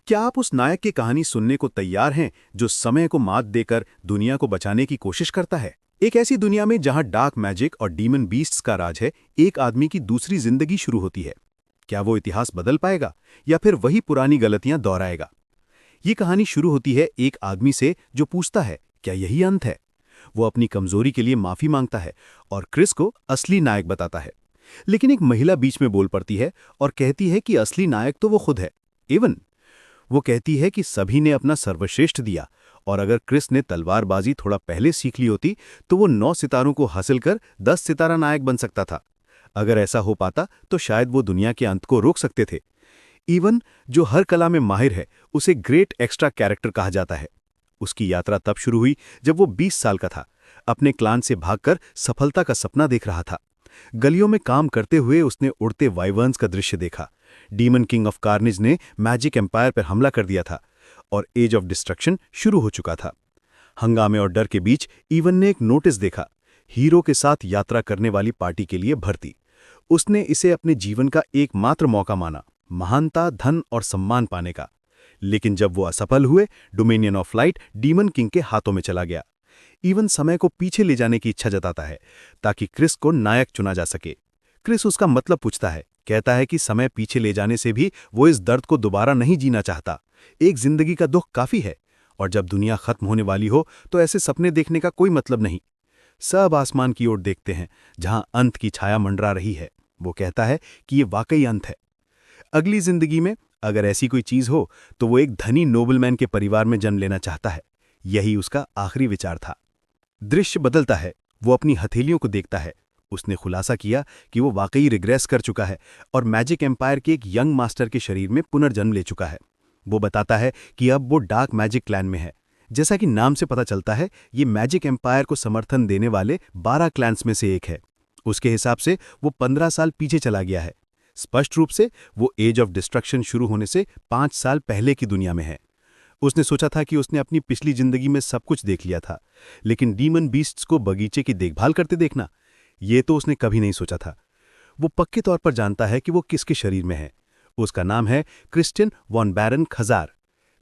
क्या आप उस नायक की कहानी सुनने को तैयार हैं जो समय को मात देकर दुनिया को बचाने की कोशिश करता है? एक ऐसी दुनिया में जहां डार्क मैजिक और डीमन बीस्ट्स का राज है, एक आदमी की दूसरी जिंदगी शुरू होती है। क्या वो इतिहास बदल पाएगा या फिर वही पुरानी गलतियां दोहराएगा? ये कहानी शुरू होती है एक आदमी से जो पूछता है, क्या यही अंत है? वो अपनी कमजोरी के लिए माफी मांगता है और क्रिस को असली नायक बताता है। लेकिन एक महिला बीच में बोल पड़ती है और कहती है कि असली नायक तो वो खुद है। इवन वो कहती है कि सभी ने अपना सर्वश्रेष्ठ दिया और अगर क्रिस ने तलवारबाजी थोड़ा पहले सीख ली होती तो वो 9 सितारों को हासिल कर 10 सितारा नायक बन सकता था। अगर ऐसा हो पाता तो शायद वो दुनिया के अंत को रोक सकते थे। इवन जो हर कला में माहिर है, उसे ग्रेट एक्स्ट्रा कैरेक्टर कहा जाता है। उसकी यात्रा तब शुरू हुई जब वो 20 साल का था। अपने क्लान से भागकर सफलता का सपना देख रहा था। गलियों में काम करते हुए उसने उड़ते वाइवर्न्स का दृश्य देखा। डीमन किंग ऑफ कार्नेज ने मैजिक एम्पायर पर हमला कर दिया था और एज ऑफ डिस्ट्रक्शन शुरू हो चुका था। हंगामे और डर के बीच इवन ने एक नोटिस देखा, हीरो के साथ यात्रा करने वाली पार्टी के लिए भर्ती। उसने इसे अपने जीवन का एकमात्र मौका माना, महानता, धन और सम्मान पाने का। लेकिन जब वो असफल हुए, dominion of light demon king के हाथों में चला गया। इवन समय को पीछे ले जाने की इच्छा जताता है ताकि क्रिस को नायक चुना जा सके। क्रिस उसका मतलब पूछता है, कहता है कि समय पीछे ले जाने से भी वो इस दर्द को दोबारा नहीं जीना चाहता। एक जिंदगी का दुख काफी है और जब दुनिया खत्म होने वाली हो तो ऐसे सपने देखने का कोई मतलब नहीं। सब आसमान की ओर देखते हैं जहां अंत की छाया मंडरा रही है। वो कहता है कि ये वाकई अंत है। अगली जिंदगी में अगर ऐसी कोई चीज हो तो वो एक धनी नोबलमैन के परिवार में जन्म लेना चाहता है। यही उसका आखिरी विचार था। दृश्य बदलता है। वो अपनी हथेलियों को देखता है। उसने खुलासा किया कि वो वाकई रिग्रेस कर चुका है और मैजिक एम्पायर के एक यंग मास्टर के शरीर में पुनर्जन्म ले चुका है। वो बताता है कि अब वो डार्क मैजिक क्लैन में है। जैसा कि नाम से पता चलता है, ये मैजिक एम्पायर को समर्थन देने वाले 12 क्लैन्स में से एक है। उसके हिसाब से वो 15 साल पीछे चला गया है। स्पष्ट रूप से वो एज ऑफ डिस्ट्रक्शन शुरू होने से 5 साल पहले की दुनिया में है। उसने सोचा था कि उसने अपनी पिछली जिंदगी में सब कुछ देख लिया था, लेकिन डीमन बीस्ट्स को बगीचे की देखभाल करते देखना, ये तो उसने कभी नहीं सोचा था। वो पक्के तौर पर जानता है कि वो किसके शरीर में है। उसका नाम है क्रिस्टियन वॉन बैरन खजार।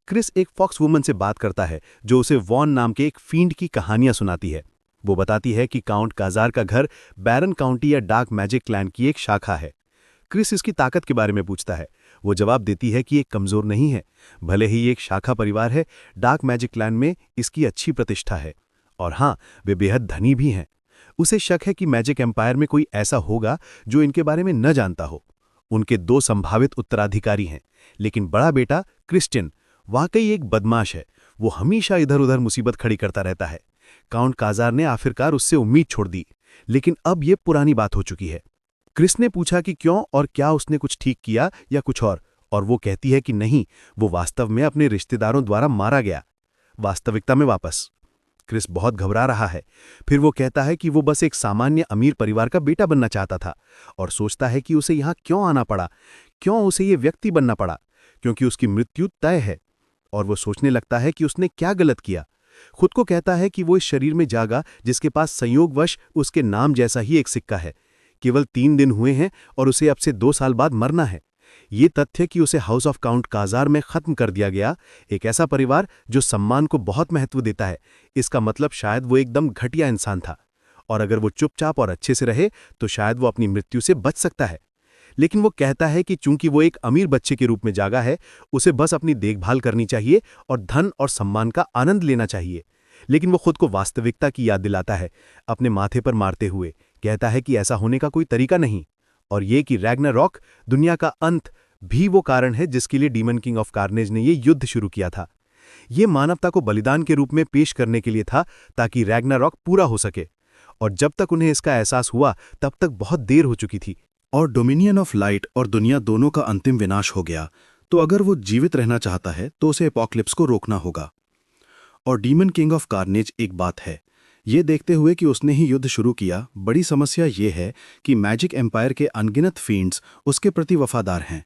क्रिस एक फॉक्स वुमन से बात करता है जो उसे वॉन नाम के एक फींड की कहानियां सुनाती है। वो बताती है कि काउंट काजार का घर बैरन काउंटी या डार्क मैजिक क्लैन की एक शाखा है। क्रिस इसकी ताकत के बारे में पूछता है। वो जवाब देती है कि एक कमजोर नहीं है। भले ही एक शाखा परिवार है, डार्क मैजिक क्लैन में इसकी अच्छी प्रतिष्ठा है और हाँ, वे बेहद धनी भी हैं। उसे शक है कि मैजिक एम्पायर में कोई ऐसा होगा जो इनके बारे में न जानता हो। उनके 2 संभावित उत्तराधिकारी हैं, लेकिन बड़ा बेटा क्रिस्टियन वाकई एक बदमाश है। वो हमेशा इधर उधर मुसीबत खड़ी करता रहता है। काउंट काजार ने आखिरकार उससे उम्मीद छोड़ दी, लेकिन अब ये पुरानी बात हो चुकी है। क्रिस ने पूछा कि क्यों और क्या उसने कुछ ठीक किया या कुछ और वो कहती है कि नहीं, वो वास्तव में अपने रिश्तेदारों द्वारा मारा गया। वास्तविकता में वापस। क्रिस बहुत घबरा रहा है। फिर वो कहता है कि वो बस एक सामान्य अमीर परिवार का बेटा बनना चाहता था और सोचता है कि उसे यहाँ क्यों आना पड़ा, क्यों उसे ये व्यक्ति बनना पड़ा, क्योंकि उसकी मृत्यु तय है। और वो सोचने लगता है कि उसने क्या गलत किया। खुद को कहता है कि वो इस शरीर में जागा जिसके पास संयोगवश उसके नाम जैसा ही एक सिक्का है। केवल 3 दिन हुए हैं और उसे अब से 2 साल बाद मरना है। ये तथ्य कि उसे हाउस ऑफ काउंट काजार में खत्म कर दिया गया, एक ऐसा परिवार जो सम्मान को बहुत महत्व देता है, इसका मतलब शायद वो एकदम घटिया इंसान था और अगर वो चुपचाप और अच्छे से रहे तो शायद वो अपनी मृत्यु से बच सकता है। लेकिन वो कहता है कि चूंकि वो एक अमीर बच्चे के रूप में जागा है, उसे बस अपनी देखभाल करनी चाहिए और धन और सम्मान का आनंद लेना चाहिए। लेकिन वो खुद को वास्तविकता की याद दिलाता है, अपने माथे पर मारते हुए कहता है कि ऐसा होने का कोई तरीका नहीं और ये कि रैग्नारॉक, दुनिया का अंत, भी वो कारण है जिसके लिए डीमन किंग ऑफ कार्नेज ने ये युद्ध शुरू किया था। ये मानवता को बलिदान के रूप में पेश करने के लिए था ताकि रैग्नारॉक पूरा हो सके। और जब तक उन्हें इसका एहसास हुआ तब तक बहुत देर हो चुकी थी और डोमिनियन ऑफ लाइट और दुनिया दोनों का अंतिम विनाश हो गया। तो अगर वो जीवित रहना चाहता है तो उसे एपोक्लिप्स को रोकना होगा। और डीमन किंग ऑफ कार्नेज एक बात है, ये देखते हुए कि उसने ही युद्ध शुरू किया, बड़ी समस्या ये है कि मैजिक एम्पायर के अनगिनत फींड्स उसके प्रति वफादार हैं।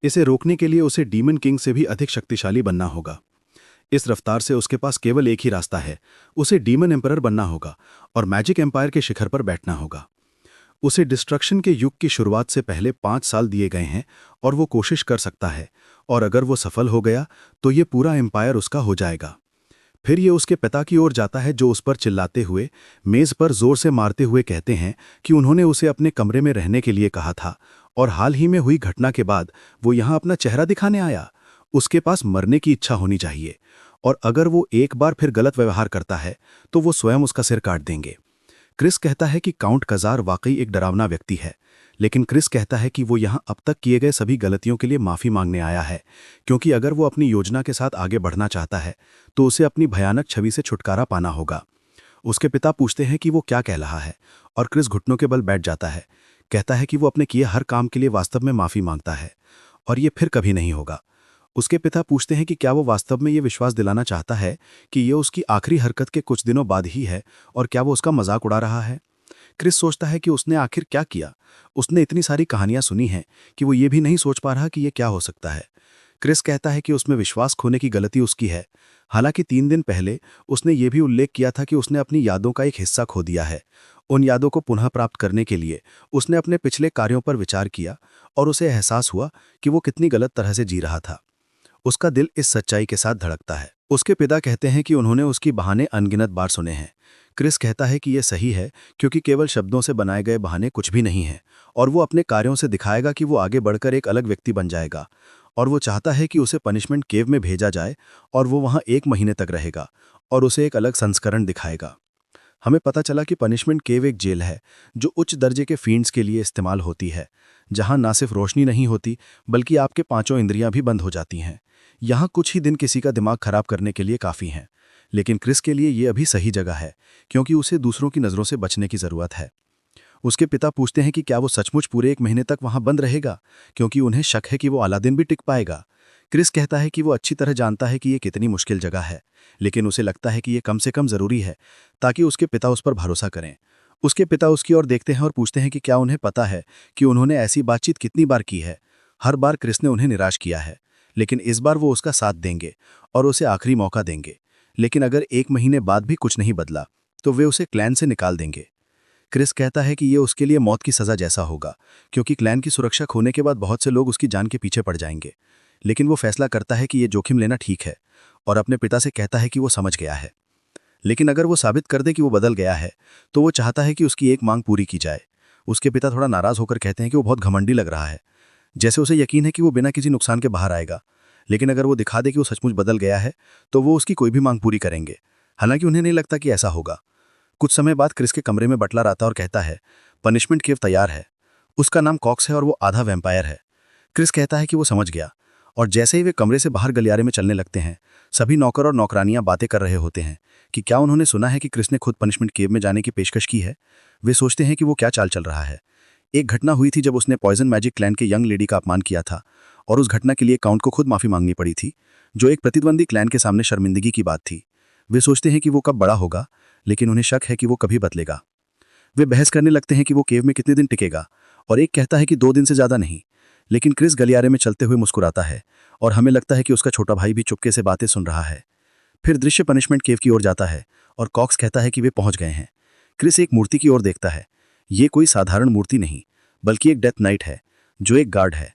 इसे रोकने के लिए उसे डीमन किंग से भी अधिक शक्तिशाली बनना होगा। इस रफ्तार से उसके पास केवल एक ही रास्ता है, उसे डीमन एम्परर बनना होगा और मैजिक एम्पायर के शिखर पर बैठना होगा। उसे डिस्ट्रक्शन के युग की शुरुआत से पहले 5 साल दिए गए हैं और वो कोशिश कर सकता है, और अगर वो सफल हो गया तो ये पूरा एम्पायर उसका हो जाएगा। फिर ये उसके पिता की ओर जाता है, जो उस पर चिल्लाते हुए, मेज़ पर जोर से मारते हुए कहते हैं कि उन्होंने उसे अपने कमरे में रहने के लिए कहा था, और हाल ही में हुई घटना के बाद वो यहाँ अपना चेहरा दिखाने आया। उसके पास मरने की इच्छा होनी चाहिए, और अगर वो एक बार फिर गलत व्यवहार करता है तो वो स्वयं उसका सिर काट देंगे। क्रिस कहता है कि काउंट कजार वाकई एक डरावना व्यक्ति है, लेकिन क्रिस कहता है कि वो यहाँ अब तक किए गए सभी गलतियों के लिए माफ़ी मांगने आया है, क्योंकि अगर वो अपनी योजना के साथ आगे बढ़ना चाहता है तो उसे अपनी भयानक छवि से छुटकारा पाना होगा। उसके पिता पूछते हैं कि वो क्या कह रहा है, और क्रिस घुटनों के बल बैठ जाता है। कहता है कि वो अपने किए हर काम के लिए वास्तव में माफ़ी मांगता है, और ये फिर कभी नहीं होगा। उसके पिता पूछते हैं कि क्या वो वास्तव में ये विश्वास दिलाना चाहता है कि ये उसकी आखिरी हरकत के कुछ दिनों बाद ही है, और क्या वो उसका मजाक उड़ा रहा है। क्रिस सोचता है कि उसने आखिर क्या किया। उसने इतनी सारी कहानियां सुनी हैं कि वो ये भी नहीं सोच पा रहा कि ये क्या हो सकता है। क्रिस कहता है कि उसमें विश्वास खोने की गलती उसकी है। हालांकि 3 दिन पहले उसने ये भी उल्लेख किया था कि उसने अपनी यादों का एक हिस्सा खो दिया है। उन यादों को पुनः प्राप्त करने के लिए उसने अपने पिछले कार्यों पर विचार किया, और उसे एहसास हुआ कि वो कितनी गलत तरह से जी रहा था। उसका दिल इस सच्चाई के साथ धड़कता है। उसके पिता कहते हैं कि उन्होंने उसकी बहाने अनगिनत बार सुने हैं। क्रिस कहता है कि यह सही है, क्योंकि केवल शब्दों से बनाए गए बहाने कुछ भी नहीं हैं, और वो अपने कार्यों से दिखाएगा कि वो आगे बढ़कर एक अलग व्यक्ति बन जाएगा। और वो चाहता है कि उसे पनिशमेंट केव में भेजा जाए, और वो वहाँ 1 महीने तक रहेगा और उसे एक अलग संस्करण दिखाएगा। हमें पता चला कि पनिशमेंट केव एक जेल है जो उच्च दर्जे के फील्ड्स के लिए इस्तेमाल होती है, जहां ना सिर्फ रोशनी नहीं होती बल्कि आपके 5 इंद्रियां भी बंद हो जाती हैं। यहाँ कुछ ही दिन किसी का दिमाग खराब करने के लिए काफ़ी हैं, लेकिन क्रिस के लिए ये अभी सही जगह है, क्योंकि उसे दूसरों की नज़रों से बचने की ज़रूरत है। उसके पिता पूछते हैं कि क्या वो सचमुच पूरे 1 महीने तक वहाँ बंद रहेगा, क्योंकि उन्हें शक है कि वो अलादीन भी टिक पाएगा। क्रिस कहता है कि वो अच्छी तरह जानता है कि ये कितनी मुश्किल जगह है, लेकिन उसे लगता है कि ये कम से कम ज़रूरी है ताकि उसके पिता उस पर भरोसा करें। उसके पिता उसकी ओर देखते हैं और पूछते हैं कि क्या उन्हें पता है कि उन्होंने ऐसी बातचीत कितनी बार की है। हर बार क्रिस ने उन्हें निराश किया है, लेकिन इस बार वो उसका साथ देंगे और उसे आखिरी मौका देंगे। लेकिन अगर 1 महीने बाद भी कुछ नहीं बदला तो वे उसे क्लैन से निकाल देंगे। क्रिस कहता है कि ये उसके लिए मौत की सज़ा जैसा होगा, क्योंकि क्लैन की सुरक्षा खोने के बाद बहुत से लोग उसकी जान के पीछे पड़ जाएंगे। लेकिन वो फैसला करता है कि ये जोखिम लेना ठीक है, और अपने पिता से कहता है कि वो समझ गया है। लेकिन अगर वो साबित कर दे कि वो बदल गया है तो वो चाहता है कि उसकी एक मांग पूरी की जाए। उसके पिता थोड़ा नाराज़ होकर कहते हैं कि वो बहुत घमंडी लग रहा है, जैसे उसे यकीन है कि वो बिना किसी नुकसान के बाहर आएगा। लेकिन अगर वो दिखा दे कि वो सचमुच बदल गया है तो वो उसकी कोई भी मांग पूरी करेंगे। हालांकि उन्हें नहीं लगता कि ऐसा होगा। कुछ समय बाद क्रिस के कमरे में बटलर आता और कहता है, पनिशमेंट केव तैयार है। उसका नाम कॉक्स है और वो आधा वैम्पायर है। क्रिस कहता है कि वो समझ गया, और जैसे ही वे कमरे से बाहर गलियारे में चलने लगते हैं, सभी नौकर और नौकरानियां बातें कर रहे होते हैं कि क्या उन्होंने सुना है कि क्रिस ने खुद पनिशमेंट केव में जाने की पेशकश की है। वे सोचते हैं कि वो क्या चाल चल रहा है। एक घटना हुई थी जब उसने पॉइजन मैजिक क्लैन के यंग लेडी का अपमान किया था, और उस घटना के लिए काउंट को खुद माफी मांगनी पड़ी थी, जो एक प्रतिद्वंदी क्लैन के सामने शर्मिंदगी की बात थी। वे सोचते हैं कि वो कब बड़ा होगा, लेकिन उन्हें शक है कि वो कभी बदलेगा। वे बहस करने लगते हैं कि वो केव में कितने दिन टिकेगा, और एक कहता है कि 2 दिन से ज़्यादा नहीं। लेकिन क्रिस गलियारे में चलते हुए मुस्कुराता है, और हमें लगता है कि उसका छोटा भाई भी चुपके से बातें सुन रहा है। फिर दृश्य पनिशमेंट केव की ओर जाता है, और कॉक्स कहता है कि वे पहुंच गए हैं। क्रिस एक मूर्ति की ओर देखता है। ये कोई साधारण मूर्ति नहीं, बल्कि एक डेथ नाइट है, जो एक गार्ड है।